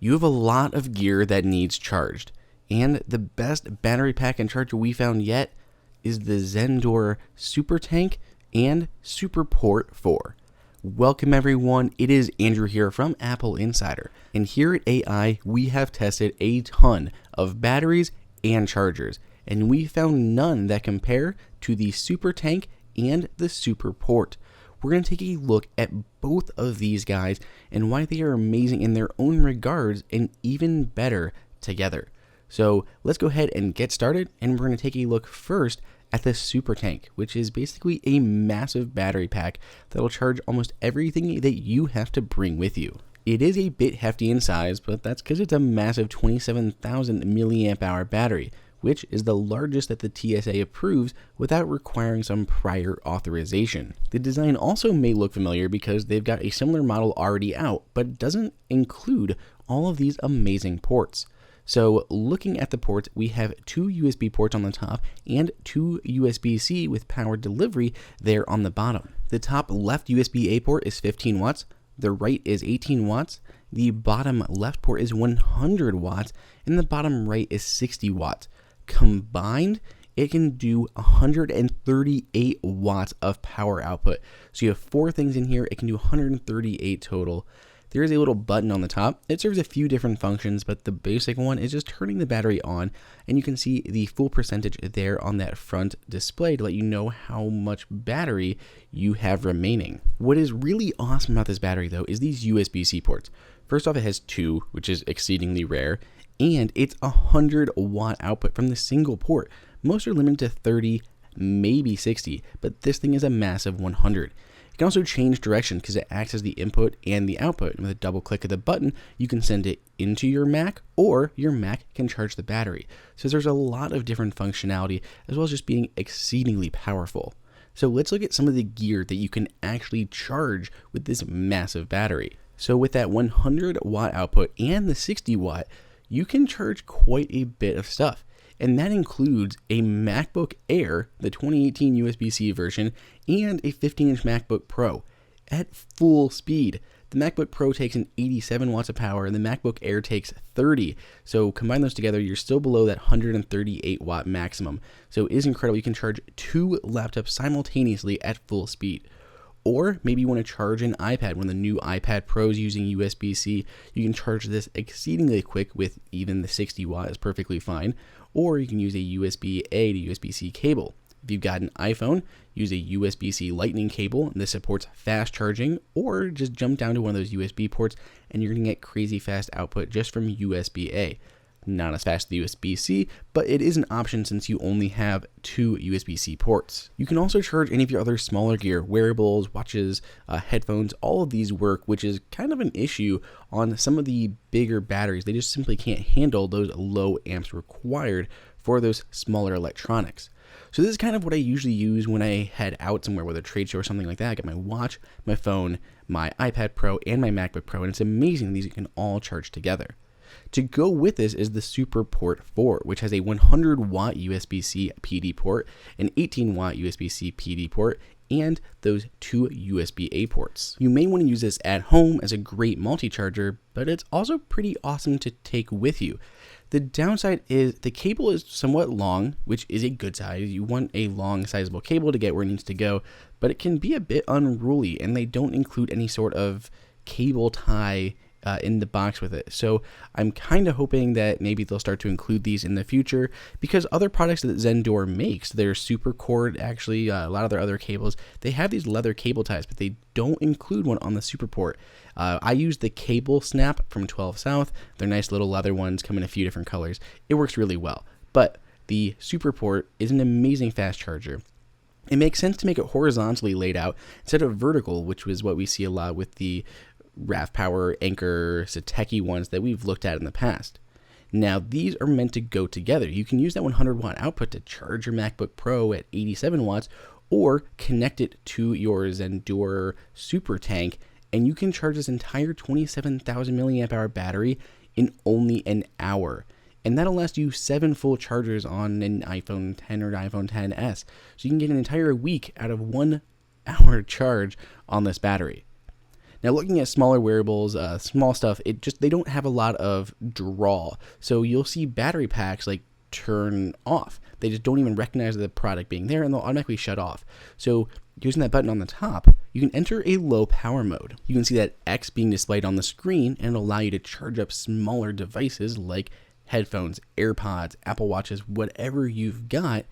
You have a lot of gear that needs charged, and the best battery pack and charger we found yet is the Zendure SuperTank and SuperPort 4. Welcome everyone, it is Andrew here from AppleInsider, and here at AI we have tested a ton of batteries and chargers, and we found none that compare to the SuperTank and the SuperPort. We're going to take a look at both of these guys and why they are amazing in their own regards and even better together. So let's go ahead and get started, and we're going to take a look first at the SuperTank, which is basically a massive battery pack that will charge almost everything that you have to bring with you. It is a bit hefty in size, but that's because it's a massive 27,000 milliamp hour battery, which is the largest that the TSA approves without requiring some prior authorization. The design also may look familiar because they've got a similar model already out, but it doesn't include all of these amazing ports. So looking at the ports, we have two USB ports on the top and two USB-C with power delivery there on the bottom. The top left USB-A port is 15 watts, the right is 18 watts, the bottom left port is 100 watts, and the bottom right is 60 watts. Combined, it can do 138 watts of power output. So you have four things in here, it can do 138 total. There is a little button on the top. It serves a few different functions, but the basic one is just turning the battery on, and you can see the full percentage there on that front display to let you know how much battery you have remaining. What is really awesome about this battery though is these USB-C ports. First off, it has two, which is exceedingly rare, and it's 100 watt output from the single port. Most are limited to 30, maybe 60, but this thing is a massive 100. You can also change direction because it acts as the input and the output. And with a double click of the button, you can send it into your Mac, or your Mac can charge the battery. So there's a lot of different functionality, as well as just being exceedingly powerful. So let's look at some of the gear that you can actually charge with this massive battery. So with that 100 watt output and the 60 watt, you can charge quite a bit of stuff. And that includes a MacBook Air, the 2018 USB-C version, and a 15-inch MacBook Pro at full speed. The MacBook Pro takes an 87 watts of power, and the MacBook Air takes 30. So combine those together, you're still below that 138 watt maximum. So it is incredible. You can charge two laptops simultaneously at full speed. Or maybe you want to charge an iPad. One of the new iPad Pros using USB-C, you can charge this exceedingly quick with even the 60 watt is perfectly fine. Or you can use a USB-A to USB-C cable. If you've got an iPhone, use a USB-C Lightning cable. This supports fast charging, or just jump down to one of those USB ports and you're going to get crazy fast output just from USB-A. Not as fast as the USB-C, but it is an option since you only have two USB-C ports. You can also charge any of your other smaller gear, wearables, watches, headphones. All of these work, which is kind of an issue on some of the bigger batteries. They just simply can't handle those low amps required for those smaller electronics. So this is kind of what I usually use when I head out somewhere, whether a trade show or something like that. I get my watch, my phone, my iPad Pro, and my MacBook Pro, and it's amazing these can all charge together. To go with this is the SuperPort 4, which has a 100 watt USB-C PD port, an 18 watt USB-C PD port, and those two USB-A ports. You may want to use this at home as a great multi-charger, but it's also pretty awesome to take with you. The downside is the cable is somewhat long, which is a good size. You want a long, sizable cable to get where it needs to go, but it can be a bit unruly, and they don't include any sort of cable tie in the box with it. So I'm kind of hoping that maybe they'll start to include these in the future, because other products that Zendure makes, their SuperCord, actually a lot of their other cables, they have these leather cable ties, but they don't include one on the SuperPort. I use the Cable Snap from 12 South. They're nice little leather ones, come in a few different colors. It works really well, but the SuperPort is an amazing fast charger. It makes sense to make it horizontally laid out instead of vertical, which was what we see a lot with the RAV Power, Anker, Satechi ones that we've looked at in the past. Now these are meant to go together. You can use that 100 watt output to charge your MacBook Pro at 87 watts, or connect it to your Zendure SuperTank, and you can charge this entire 27,000 milliamp hour battery in only an hour. And that'll last you 7 full chargers on an iPhone 10 or an iPhone 10s. So you can get an entire week out of 1 hour charge on this battery. Now, looking at smaller wearables, small stuff, they don't have a lot of draw. So you'll see battery packs like turn off. They just don't even recognize the product being there, and they'll automatically shut off. So using that button on the top, you can enter a low power mode. You can see that X being displayed on the screen, and it'll allow you to charge up smaller devices like headphones, AirPods, Apple Watches, whatever you've got,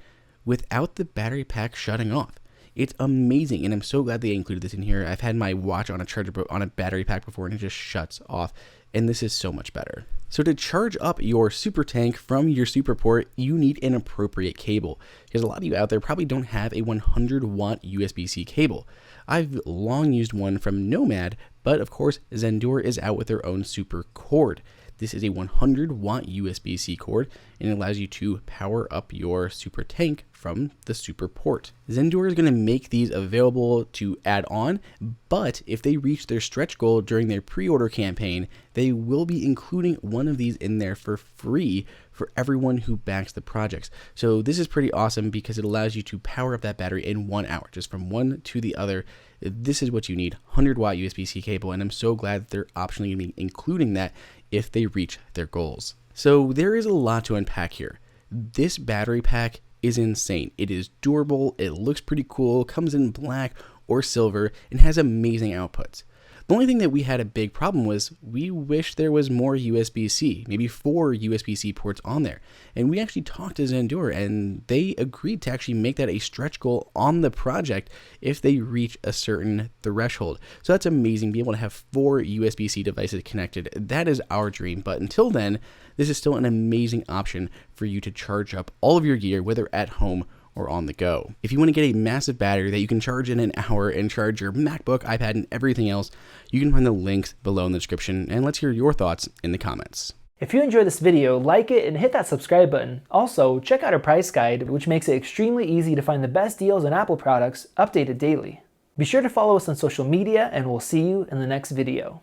without the battery pack shutting off. It's amazing, and I'm so glad they included this in here. I've had my watch on a battery pack before, and it just shuts off, and this is so much better. So to charge up your SuperTank from your SuperPort, you need an appropriate cable, because a lot of you out there probably don't have a 100-watt USB-C cable. I've long used one from Nomad, but of course Zendure is out with their own Super cord. This is a 100-watt USB-C cord, and it allows you to power up your SuperTank from the SuperPort. Zendure is going to make these available to add on, but if they reach their stretch goal during their pre-order campaign, they will be including one of these in there for free for everyone who backs the projects. So this is pretty awesome because it allows you to power up that battery in 1 hour, just from one to the other. This is what you need, 100-watt USB-C cable, and I'm so glad that they're optionally going to be including that if they reach their goals. So there is a lot to unpack here. This battery pack is insane. It is durable, it looks pretty cool, comes in black or silver, and has amazing outputs. The only thing that we had a big problem was we wish there was more USB-C, maybe 4 USB-C ports on there. And we actually talked to Zendure, and they agreed to actually make that a stretch goal on the project if they reach a certain threshold. So that's amazing, being able to have 4 USB-C devices connected. That is our dream, but until then, this is still an amazing option for you to charge up all of your gear, whether at home or on the go. If you want to get a massive battery that you can charge in an hour and charge your MacBook, iPad, and everything else, you can find the links below in the description, and let's hear your thoughts in the comments. If you enjoyed this video, like it and hit that subscribe button. Also, check out our price guide, which makes it extremely easy to find the best deals on Apple products updated daily. Be sure to follow us on social media, and we'll see you in the next video.